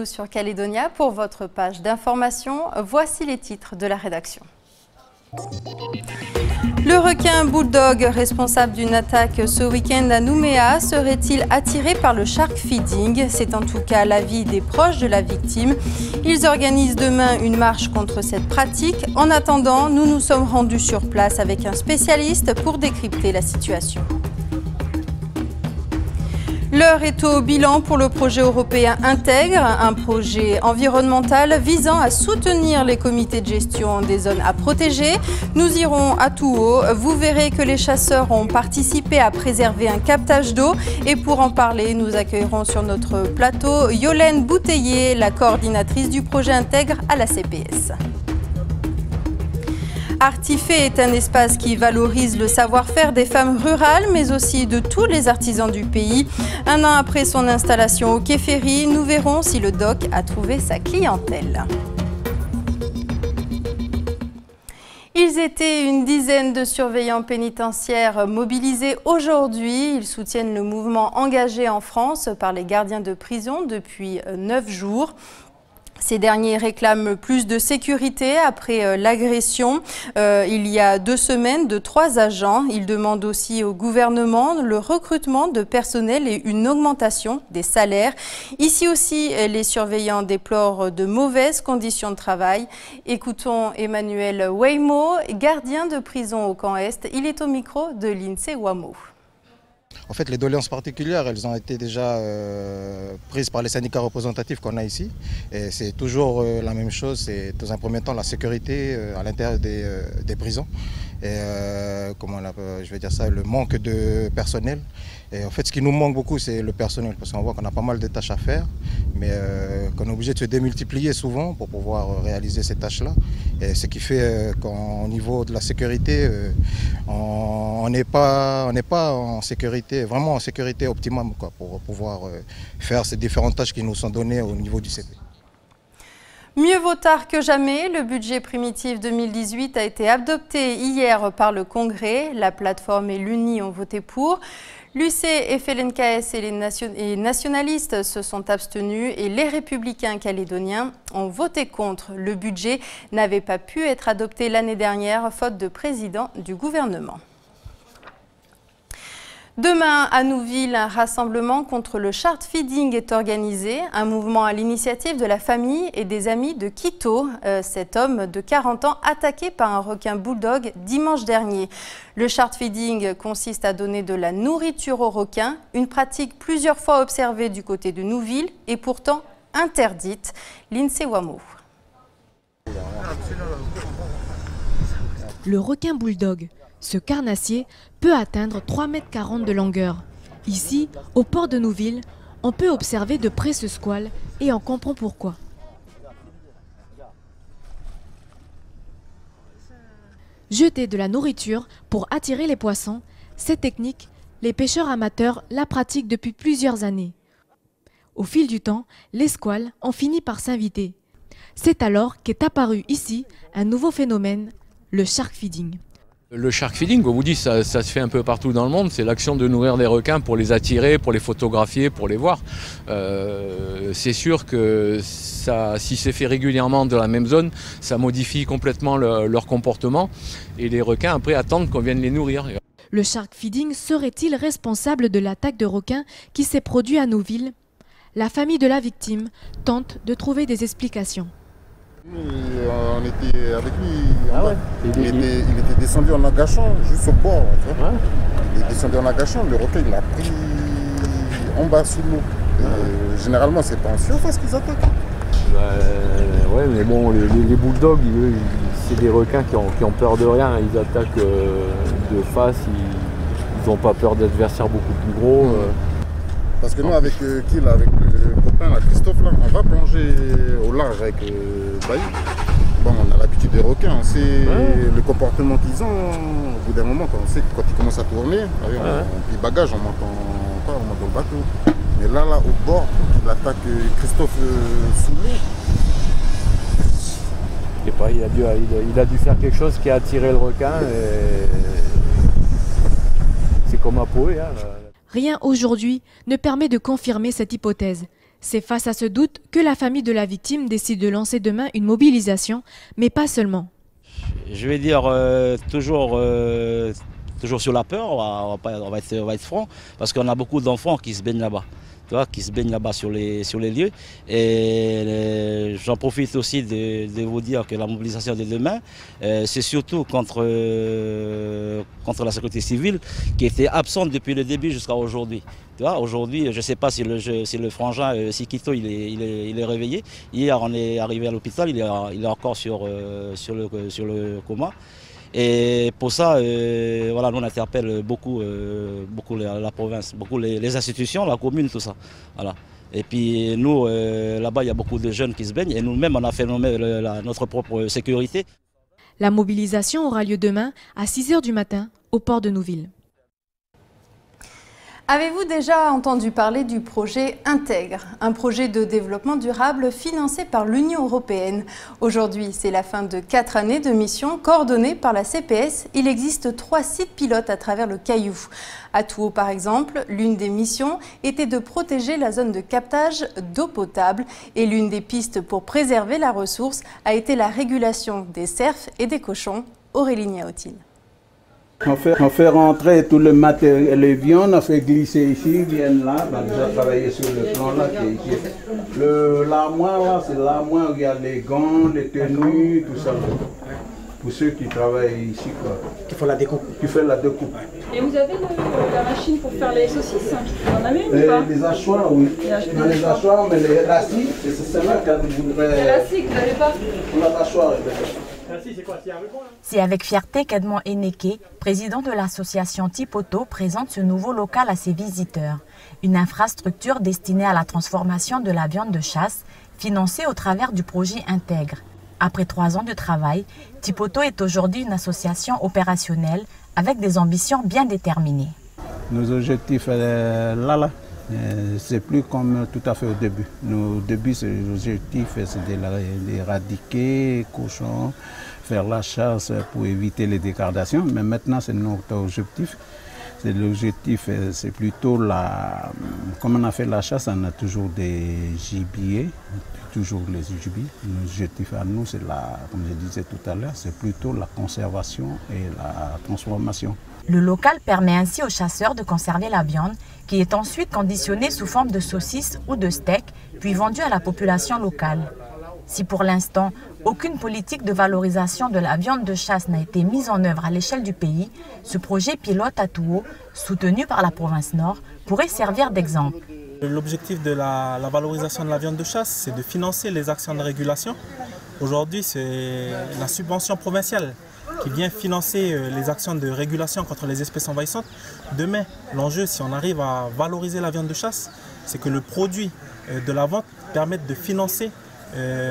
Sur Calédonia, pour votre page d'information, voici les titres de la rédaction. Le requin bulldog, responsable d'une attaque ce week-end à Nouméa, serait-il attiré par le shark feeding? C'est en tout cas l'avis des proches de la victime. Ils organisent demain une marche contre cette pratique. En attendant, nous nous sommes rendus sur place avec un spécialiste pour décrypter la situation. L'heure est au bilan pour le projet européen Intègre, un projet environnemental visant à soutenir les comités de gestion des zones à protéger. Nous irons à Touault. Vous verrez que les chasseurs ont participé à préserver un captage d'eau. Et pour en parler, nous accueillerons sur notre plateau Yolène Bouteiller, la coordinatrice du projet Intègre à la CPS. Artifé est un espace qui valorise le savoir-faire des femmes rurales, mais aussi de tous les artisans du pays. Un an après son installation au Quai Ferry, nous verrons si le DOC a trouvé sa clientèle. Ils étaient une dizaine de surveillants pénitentiaires mobilisés aujourd'hui. Ils soutiennent le mouvement engagé en France par les gardiens de prison depuis 9 jours. Ces derniers réclament plus de sécurité après l'agression il y a 2 semaines de 3 agents. Ils demandent aussi au gouvernement le recrutement de personnel et une augmentation des salaires. Ici aussi, les surveillants déplorent de mauvaises conditions de travail. Écoutons Emmanuel Weymo, gardien de prison au camp Est. Il est au micro de l'INSEE Wamo. En fait, les doléances particulières, elles ont été déjà prises par les syndicats représentatifs qu'on a ici. Et c'est toujours la même chose, c'est dans un premier temps la sécurité à l'intérieur des prisons. Et je vais dire ça, le manque de personnel. Et en fait, ce qui nous manque beaucoup, c'est le personnel, parce qu'on voit qu'on a pas mal de tâches à faire, mais qu'on est obligé de se démultiplier souvent pour pouvoir réaliser ces tâches-là. Et ce qui fait qu'au niveau de la sécurité, on n'est pas en sécurité, vraiment en sécurité optimum, quoi, pour pouvoir faire ces différentes tâches qui nous sont données au niveau du CP. Mieux vaut tard que jamais, le budget primitif 2018 a été adopté hier par le Congrès. La plateforme et l'UNI ont voté pour. L'UC, FLNKS et les nationalistes se sont abstenus et les républicains calédoniens ont voté contre. Le budget n'avait pas pu être adopté l'année dernière, faute de président du gouvernement. Demain, à Nouville, un rassemblement contre le shark feeding est organisé, un mouvement à l'initiative de la famille et des amis de Quito, cet homme de 40 ans attaqué par un requin bulldog dimanche dernier. Le shark feeding consiste à donner de la nourriture aux requins, une pratique plusieurs fois observée du côté de Nouville et pourtant interdite. l'INSEE Wamo. Le requin bulldog, ce carnassier, peut atteindre 3,40 m de longueur. Ici, au port de Nouville, on peut observer de près ce squale et on comprend pourquoi. Jeter de la nourriture pour attirer les poissons, cette technique, les pêcheurs amateurs la pratiquent depuis plusieurs années. Au fil du temps, les squales ont fini par s'inviter. C'est alors qu'est apparu ici un nouveau phénomène, le shark feeding. Le shark feeding, comme vous dites, ça se fait un peu partout dans le monde. C'est l'action de nourrir des requins pour les attirer, pour les photographier, pour les voir. C'est sûr que ça, si c'est fait régulièrement dans la même zone, ça modifie complètement leur comportement. Et les requins, après, attendent qu'on vienne les nourrir. Le shark feeding serait-il responsable de l'attaque de requins qui s'est produite à Nouville? La famille de la victime tente de trouver des explications. On était avec lui, il était descendu en agachant, juste au bord. Il est descendu en agachant, le requin il l'a pris en bas sous l'eau. Généralement, c'est pas en surface qu'ils attaquent. Ouais, mais bon, les bulldogs, c'est des requins qui ont peur de rien. Ils attaquent de face, ils n'ont pas peur d'adversaires beaucoup plus gros. Parce que nous, avec le copain, là, Christophe, là, on va plonger au large avec Bailly. Bon, on a l'habitude des requins, on sait le comportement qu'ils ont. Au bout d'un moment, quand on sait que quand ils commencent à tourner, on plie bagage, on monte dans le bateau. Mais là, au bord, il attaque Christophe sous l'eau. Je sais pas, il a dû faire quelque chose qui a attiré le requin. C'est comme à Poé. Rien aujourd'hui ne permet de confirmer cette hypothèse. C'est face à ce doute que la famille de la victime décide de lancer demain une mobilisation, mais pas seulement. Je vais dire toujours sur la peur, on va être franc, parce qu'on a beaucoup d'enfants qui se baignent là-bas. Qui se baignent là-bas sur les lieux. Et j'en profite aussi de vous dire que la mobilisation de demain, c'est surtout contre la sécurité civile qui était absente depuis le début jusqu'à aujourd'hui. Aujourd'hui, je ne sais pas si le frangin Sikito il est réveillé. Hier, on est arrivé à l'hôpital, il est encore sur le coma. Et pour ça, voilà, nous on interpelle beaucoup la province, beaucoup les institutions, la commune, tout ça. Voilà. Et puis nous, là-bas, il y a beaucoup de jeunes qui se baignent et nous-mêmes, on a fait notre propre sécurité. La mobilisation aura lieu demain à 6 h du matin au port de Nouville. Avez-vous déjà entendu parler du projet Intègre, un projet de développement durable financé par l'Union européenne? Aujourd'hui, c'est la fin de 4 années de mission coordonnée par la CPS. Il existe 3 sites pilotes à travers le Caillou. À Touault, par exemple, l'une des missions était de protéger la zone de captage d'eau potable. Et l'une des pistes pour préserver la ressource a été la régulation des cerfs et des cochons. Aurélie Niaotine. On fait rentrer tout le matériel, les viandes, on fait glisser ici, viennent là, on a déjà travaillé sur le plan là qui est ici. L'armoire là, c'est l'armoire où il y a les gants, les tenues, tout ça. Pour ceux qui travaillent ici quoi. Qui font la découpe. Qui fait la découpe. Et vous avez la machine pour faire les saucisses? Vous en avez une ou pas? Les hachoirs, oui. Les hachoirs, mais la scie, c'est celle-là qu'elle voudrait. La scie que vous n'avez pas? La hachoir, c'est avec fierté qu'Edmond Eneke, président de l'association Tipoto, présente ce nouveau local à ses visiteurs. Une infrastructure destinée à la transformation de la viande de chasse, financée au travers du projet Intègre. Après 3 ans de travail, Tipoto est aujourd'hui une association opérationnelle avec des ambitions bien déterminées. Nos objectifs là, c'est plus comme tout à fait au début. Au début, l'objectif, c'est d'éradiquer les cochons, faire la chasse pour éviter les dégradations. Mais maintenant, c'est notre objectif. L'objectif, c'est plutôt comme on a fait la chasse, on a toujours des gibiers, toujours les gibiers. L'objectif à nous, c'est comme je disais tout à l'heure, c'est plutôt la conservation et la transformation. Le local permet ainsi aux chasseurs de conserver la viande, qui est ensuite conditionnée sous forme de saucisses ou de steak, puis vendue à la population locale. Si pour l'instant, aucune politique de valorisation de la viande de chasse n'a été mise en œuvre à l'échelle du pays, ce projet pilote à Touault, soutenu par la province Nord, pourrait servir d'exemple. L'objectif de la valorisation de la viande de chasse, c'est de financer les actions de régulation. Aujourd'hui, c'est la subvention provinciale qui vient financer les actions de régulation contre les espèces envahissantes. Demain, l'enjeu, si on arrive à valoriser la viande de chasse, c'est que le produit de la vente permette de financer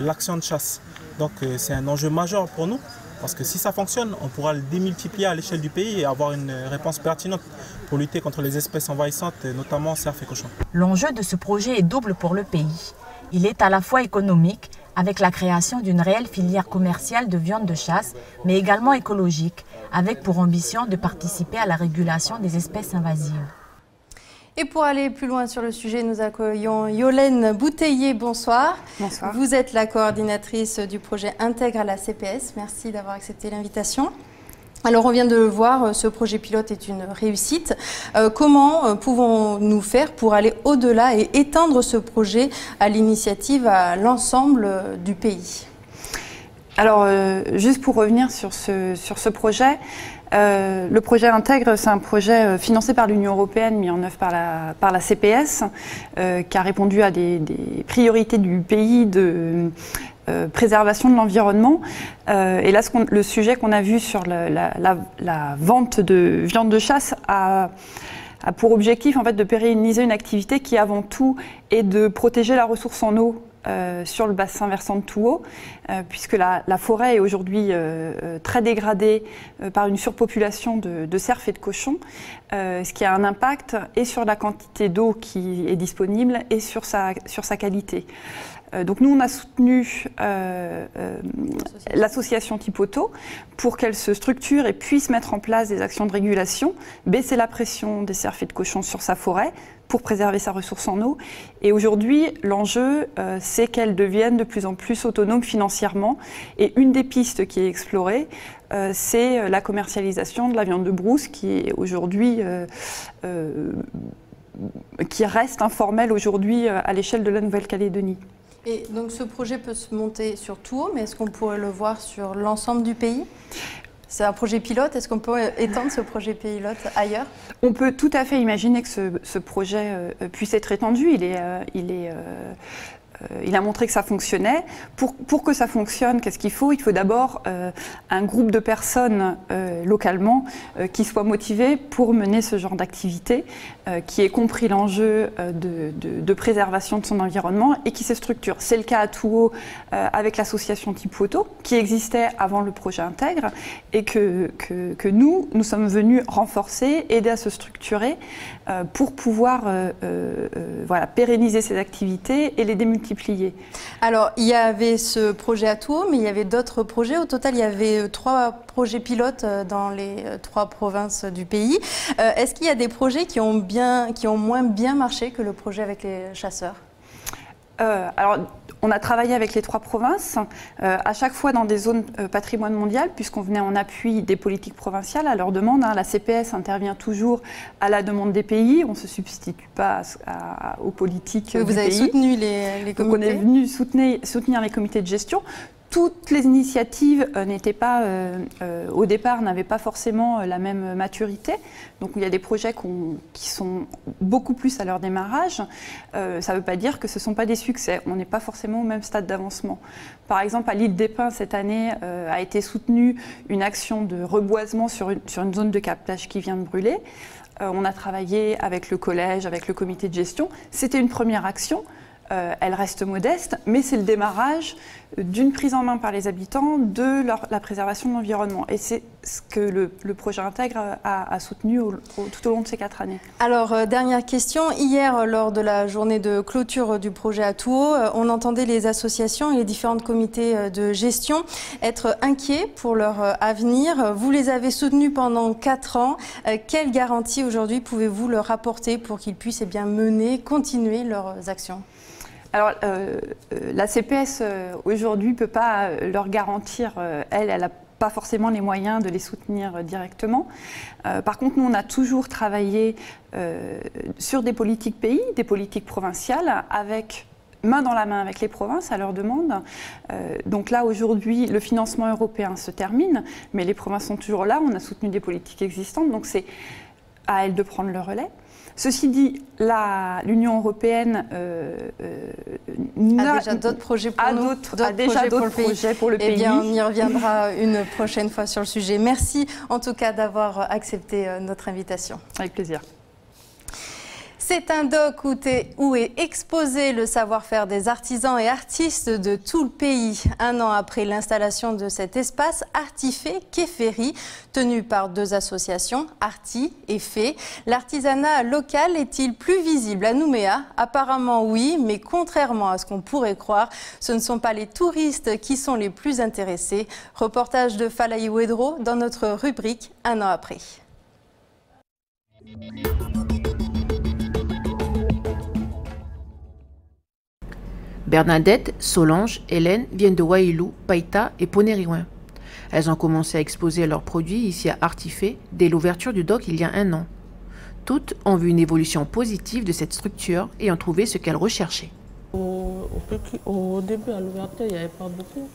l'action de chasse. Donc c'est un enjeu majeur pour nous, parce que si ça fonctionne, on pourra le démultiplier à l'échelle du pays et avoir une réponse pertinente pour lutter contre les espèces envahissantes, notamment cerfs et cochons. L'enjeu de ce projet est double pour le pays. Il est à la fois économique, avec la création d'une réelle filière commerciale de viande de chasse, mais également écologique, avec pour ambition de participer à la régulation des espèces invasives. Et pour aller plus loin sur le sujet, nous accueillons Yolène Bouteiller. Bonsoir. Bonsoir. Vous êtes la coordinatrice du projet Intègre à la CPS. Merci d'avoir accepté l'invitation. Alors on vient de le voir, ce projet pilote est une réussite. Comment pouvons-nous faire pour aller au-delà et étendre ce projet à l'initiative à l'ensemble du pays? Alors juste pour revenir sur ce projet, le projet Intègre, c'est un projet financé par l'Union européenne, mis en œuvre par la CPS, qui a répondu à des priorités du pays de préservation de l'environnement. Et là, le sujet qu'on a vu sur la vente de viande de chasse a pour objectif en fait, de pérenniser une activité qui avant tout est de protéger la ressource en eau sur le bassin versant de Touault, puisque la forêt est aujourd'hui très dégradée par une surpopulation de cerfs et de cochons, ce qui a un impact et sur la quantité d'eau qui est disponible et sur sa qualité. Donc nous, on a soutenu l'association Tipoto pour qu'elle se structure et puisse mettre en place des actions de régulation, baisser la pression des cerfs et de cochons sur sa forêt pour préserver sa ressource en eau. Et aujourd'hui, l'enjeu, c'est qu'elle devienne de plus en plus autonome financièrement. Et une des pistes qui est explorée, c'est la commercialisation de la viande de brousse qui est aujourd'hui, qui reste informelle aujourd'hui à l'échelle de la Nouvelle-Calédonie. Et donc ce projet peut se monter sur Touo, mais est-ce qu'on pourrait le voir sur l'ensemble du pays ? C'est un projet pilote, est-ce qu'on peut étendre ce projet pilote ailleurs? On peut tout à fait imaginer que ce projet puisse être étendu. Il a montré que ça fonctionnait. Pour que ça fonctionne, qu'est-ce qu'il faut? Il faut d'abord un groupe de personnes localement qui soient motivées pour mener ce genre d'activité, qui ait compris l'enjeu de préservation de son environnement et qui se structure. C'est le cas à Touo avec l'association Tipoto, qui existait avant le projet Intègre et que nous sommes venus renforcer, aider à se structurer pour pouvoir pérenniser ces activités et les démultiplier. Alors, il y avait ce projet à Touo, mais il y avait d'autres projets. Au total, il y avait 3 projets pilotes dans les 3 provinces du pays. Est-ce qu'il y a des projets qui ont moins bien marché que le projet avec les chasseurs? Alors, on a travaillé avec les 3 provinces, à chaque fois dans des zones patrimoine mondial, puisqu'on venait en appui des politiques provinciales à leur demande. La CPS intervient toujours à la demande des pays, on ne se substitue pas aux politiques du pays. Vous avez soutenu les comités? Donc on est venu soutenir les comités de gestion. Toutes les initiatives n'étaient pas, au départ, n'avaient pas forcément la même maturité. Donc il y a des projets qui sont beaucoup plus à leur démarrage. Ça ne veut pas dire que ce ne sont pas des succès. On n'est pas forcément au même stade d'avancement. Par exemple, à l'île des Pins, cette année, a été soutenue une action de reboisement sur une zone de captage qui vient de brûler. On a travaillé avec le collège, avec le comité de gestion. C'était une première action. Elle reste modeste, mais c'est le démarrage d'une prise en main par les habitants de la préservation de l'environnement. Et c'est ce que le projet Intègre a soutenu tout au long de ces 4 années. Alors, dernière question. Hier, lors de la journée de clôture du projet à Touo, on entendait les associations et les différents comités de gestion être inquiets pour leur avenir. Vous les avez soutenus pendant 4 ans. Quelle garantie aujourd'hui pouvez-vous leur apporter pour qu'ils puissent continuer leurs actions ? Alors, la CPS aujourd'hui ne peut pas leur garantir, elle n'a pas forcément les moyens de les soutenir directement. Par contre, nous, on a toujours travaillé sur des politiques pays, des politiques provinciales, main dans la main avec les provinces à leur demande. Donc là, aujourd'hui, le financement européen se termine, mais les provinces sont toujours là. On a soutenu des politiques existantes, donc c'est à elles de prendre le relais. Ceci dit, l'Union européenne a déjà d'autres projets pour nous, pour le pays. Eh bien, on y reviendra une prochaine fois sur le sujet. Merci en tout cas d'avoir accepté notre invitation. Avec plaisir. C'est un doc où est exposé le savoir-faire des artisans et artistes de tout le pays. 1 an après l'installation de cet espace, Artifé Quai Ferry, tenu par 2 associations, Arti et Fé. L'artisanat local est-il plus visible à Nouméa? Apparemment oui, mais contrairement à ce qu'on pourrait croire, ce ne sont pas les touristes qui sont les plus intéressés. Reportage de Falaï Ouedro dans notre rubrique 1 an après. Bernadette, Solange, Hélène viennent de Wailou, Païta et Ponériouin. Elles ont commencé à exposer leurs produits ici à Artifé dès l'ouverture du doc il y a 1 an. Toutes ont vu une évolution positive de cette structure et ont trouvé ce qu'elles recherchaient. Au début, à l'ouverture, il n'y avait pas beaucoup.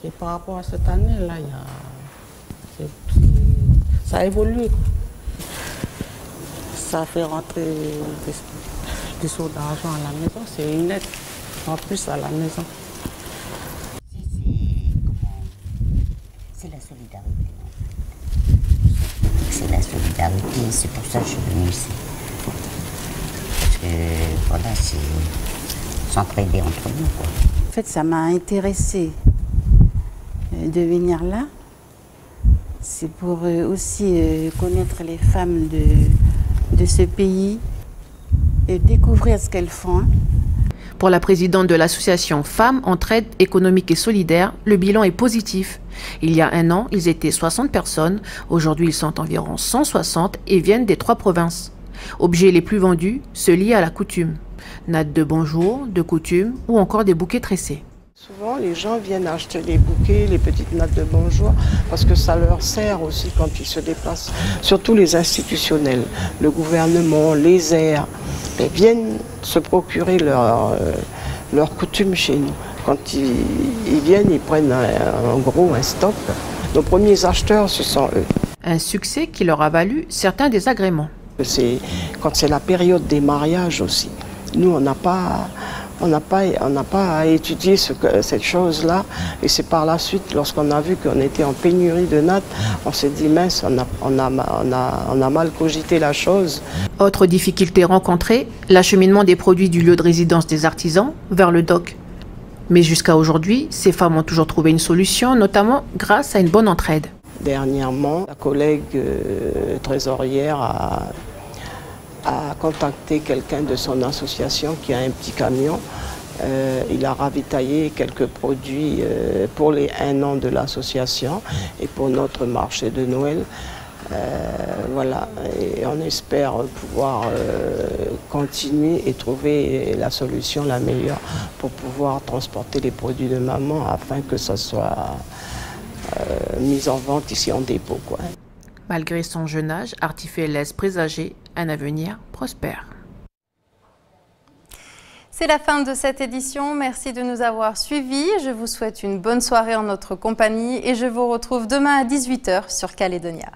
Et par rapport à cette année, là, ça a évolué. Ça fait rentrer des sous d'argent à la maison, c'est une aide. En plus à la maison. C'est la solidarité. C'est la solidarité, c'est pour ça que je suis venue ici. Parce que voilà, c'est s'entraider entre nous, quoi. En fait, ça m'a intéressée de venir là. C'est pour aussi connaître les femmes de ce pays et découvrir ce qu'elles font. Pour la présidente de l'association Femmes, Entraide économique et solidaire, le bilan est positif. Il y a un an, ils étaient 60 personnes. Aujourd'hui, ils sont environ 160 et viennent des 3 provinces. Objets les plus vendus, ceux liés à la coutume. Nattes de bonjour, de coutume ou encore des bouquets tressés. Souvent, les gens viennent acheter les bouquets, les petites nattes de bonjour, parce que ça leur sert aussi quand ils se déplacent. Surtout les institutionnels, le gouvernement, les airs, ils viennent se procurer leur coutume chez nous. Quand ils viennent, ils prennent un stock. Nos premiers acheteurs, ce sont eux. Un succès qui leur a valu certains désagréments. Quand c'est la période des mariages aussi. Nous, on n'a pas à étudier cette chose-là. Et c'est par la suite, lorsqu'on a vu qu'on était en pénurie de nattes, on s'est dit, mince, on a mal cogité la chose. Autre difficulté rencontrée, l'acheminement des produits du lieu de résidence des artisans vers le dock. Mais jusqu'à aujourd'hui, ces femmes ont toujours trouvé une solution, notamment grâce à une bonne entraide. Dernièrement, la collègue trésorière a contacté quelqu'un de son association qui a un petit camion. Il a ravitaillé quelques produits pour les 1 an de l'association et pour notre marché de Noël. Voilà, et on espère pouvoir continuer et trouver la solution la meilleure pour pouvoir transporter les produits de maman afin que ça soit mis en vente ici en dépôt, quoi. Malgré son jeune âge, Artifé laisse présager un avenir prospère. C'est la fin de cette édition. Merci de nous avoir suivis. Je vous souhaite une bonne soirée en notre compagnie et je vous retrouve demain à 18 h sur Calédonia.